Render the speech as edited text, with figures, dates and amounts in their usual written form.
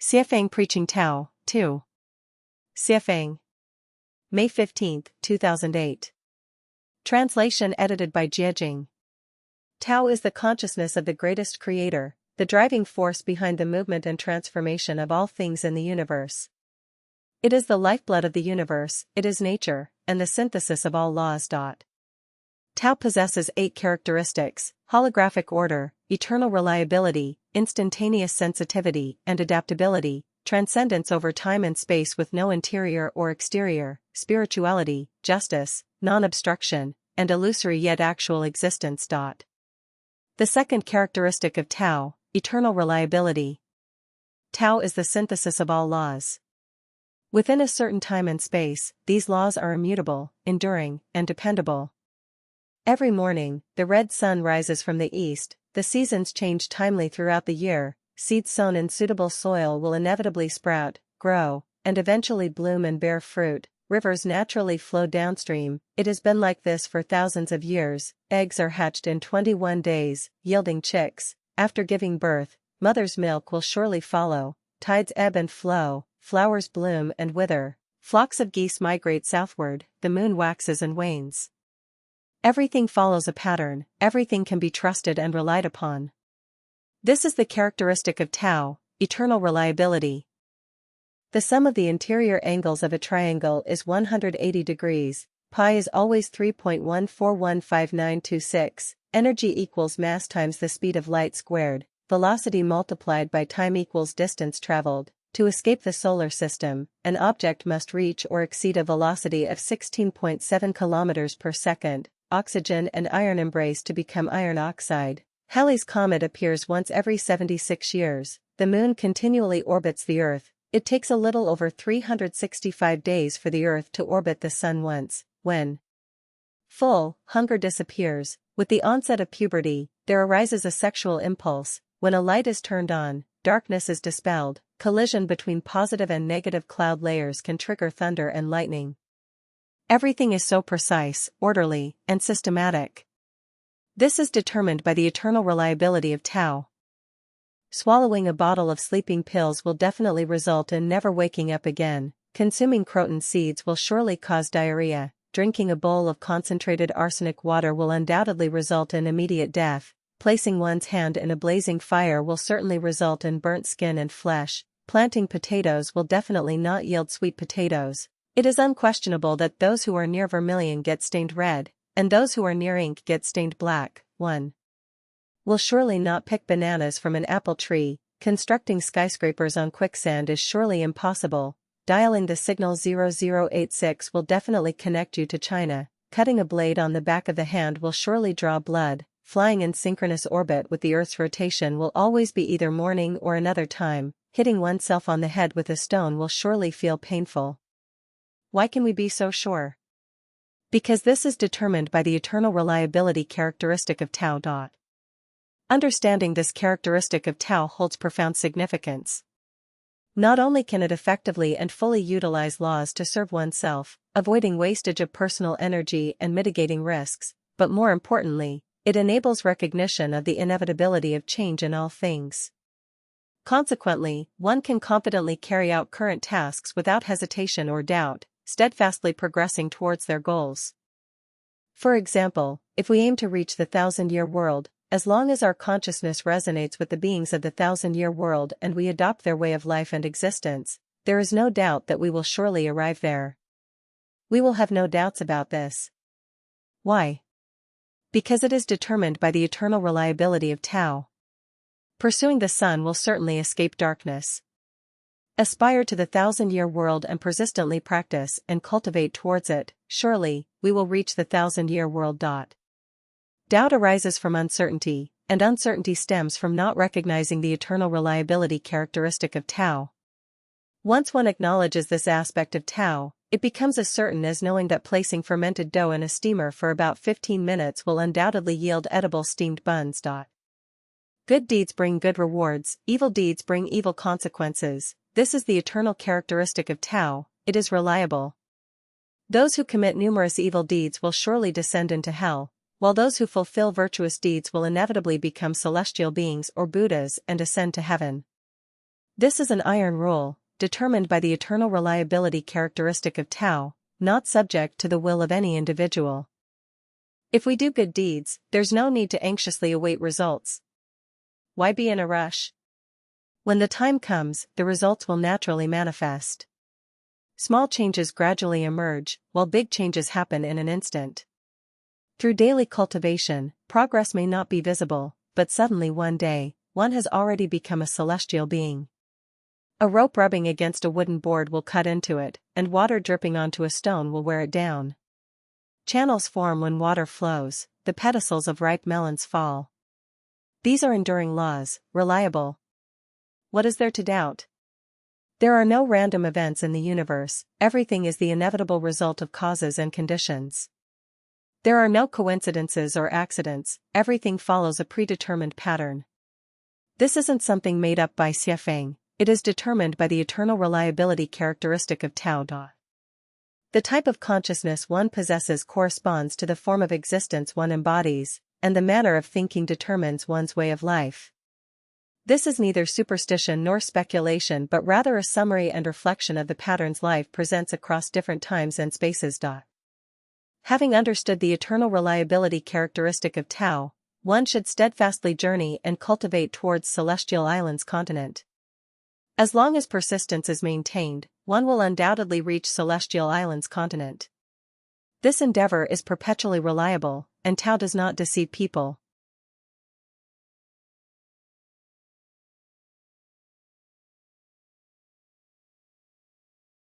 Xuefeng Preaching Tao, 2. Xuefeng. May 15, 2008. Translation edited by Jiejing. Tao is the consciousness of the greatest creator, the driving force behind the movement and transformation of all things in the universe. It is the lifeblood of the universe, it is nature, and the synthesis of all laws. Tao possesses 8 characteristics: holographic order, eternal reliability, instantaneous sensitivity and adaptability, transcendence over time and space with no interior or exterior, spirituality, justice, non-obstruction, and illusory yet actual existence. The second characteristic of Tao, eternal reliability. Tao is the synthesis of all laws. Within a certain time and space, these laws are immutable, enduring, and dependable. Every morning, the red sun rises from the east, the seasons change timely throughout the year, seeds sown in suitable soil will inevitably sprout, grow, and eventually bloom and bear fruit, rivers naturally flow downstream. It has been like this for thousands of years. Eggs are hatched in 21 days, yielding chicks. After giving birth, mother's milk will surely follow, tides ebb and flow, flowers bloom and wither, flocks of geese migrate southward, the moon waxes and wanes. Everything follows a pattern, everything can be trusted and relied upon. This is the characteristic of Tao, eternal reliability. The sum of the interior angles of a triangle is 180 degrees, pi is always 3.141596, energy equals mass times the speed of light squared, velocity multiplied by time equals distance traveled. To escape the solar system, an object must reach or exceed a velocity of 16.7 kilometers per second. Oxygen and iron embrace to become iron oxide. Halley's Comet appears once every 76 years. The moon continually orbits the Earth. It takes a little over 365 days for the Earth to orbit the Sun once. When full, hunger disappears. With the onset of puberty, there arises a sexual impulse. When a light is turned on, darkness is dispelled. Collision between positive and negative cloud layers can trigger thunder and lightning. Everything is so precise, orderly, and systematic. This is determined by the eternal reliability of Tao. Swallowing a bottle of sleeping pills will definitely result in never waking up again. Consuming croton seeds will surely cause diarrhea. Drinking a bowl of concentrated arsenic water will undoubtedly result in immediate death. Placing one's hand in a blazing fire will certainly result in burnt skin and flesh. Planting potatoes will definitely not yield sweet potatoes. It is unquestionable that those who are near vermilion get stained red, and those who are near ink get stained black. 1. Will surely not pick bananas from an apple tree. Constructing skyscrapers on quicksand is surely impossible. Dialing the signal 0086 will definitely connect you to China. Cutting a blade on the back of the hand will surely draw blood. Flying in synchronous orbit with the Earth's rotation will always be either morning or another time. Hitting oneself on the head with a stone will surely feel painful. Why can we be so sure? Because this is determined by the eternal reliability characteristic of Tao. Understanding this characteristic of Tao holds profound significance. Not only can it effectively and fully utilize laws to serve oneself, avoiding wastage of personal energy and mitigating risks, but more importantly, it enables recognition of the inevitability of change in all things. Consequently, one can confidently carry out current tasks without hesitation or doubt, steadfastly progressing towards their goals. For example, if we aim to reach the 1,000-year world, as long as our consciousness resonates with the beings of the 1,000-year world and we adopt their way of life and existence, there is no doubt that we will surely arrive there. We will have no doubts about this. Why? Because it is determined by the eternal reliability of Tao. Pursuing the sun will certainly escape darkness. Aspire to the 1,000-year world and persistently practice and cultivate towards it, surely, we will reach the 1,000-year world. Doubt arises from uncertainty, and uncertainty stems from not recognizing the eternal reliability characteristic of Tao. Once one acknowledges this aspect of Tao, it becomes as certain as knowing that placing fermented dough in a steamer for about 15 minutes will undoubtedly yield edible steamed buns. Good deeds bring good rewards, evil deeds bring evil consequences. This is the eternal characteristic of Tao, it is reliable. Those who commit numerous evil deeds will surely descend into hell, while those who fulfill virtuous deeds will inevitably become celestial beings or Buddhas and ascend to heaven. This is an iron rule, determined by the eternal reliability characteristic of Tao, not subject to the will of any individual. If we do good deeds, there's no need to anxiously await results. Why be in a rush? When the time comes, the results will naturally manifest. Small changes gradually emerge, while big changes happen in an instant. Through daily cultivation, progress may not be visible, but suddenly one day, one has already become a celestial being. A rope rubbing against a wooden board will cut into it, and water dripping onto a stone will wear it down. Channels form when water flows, the pedicels of ripe melons fall. These are enduring laws, reliable. What is there to doubt? There are no random events in the universe, everything is the inevitable result of causes and conditions. There are no coincidences or accidents, everything follows a predetermined pattern. This isn't something made up by Xuefeng, it is determined by the eternal reliability characteristic of Tao Da. The type of consciousness one possesses corresponds to the form of existence one embodies, and the manner of thinking determines one's way of life. This is neither superstition nor speculation but rather a summary and reflection of the patterns life presents across different times and spaces. Having understood the eternal reliability characteristic of Tao, one should steadfastly journey and cultivate towards Celestial Island's continent. As long as persistence is maintained, one will undoubtedly reach Celestial Island's continent. This endeavor is perpetually reliable, and Tao does not deceive people.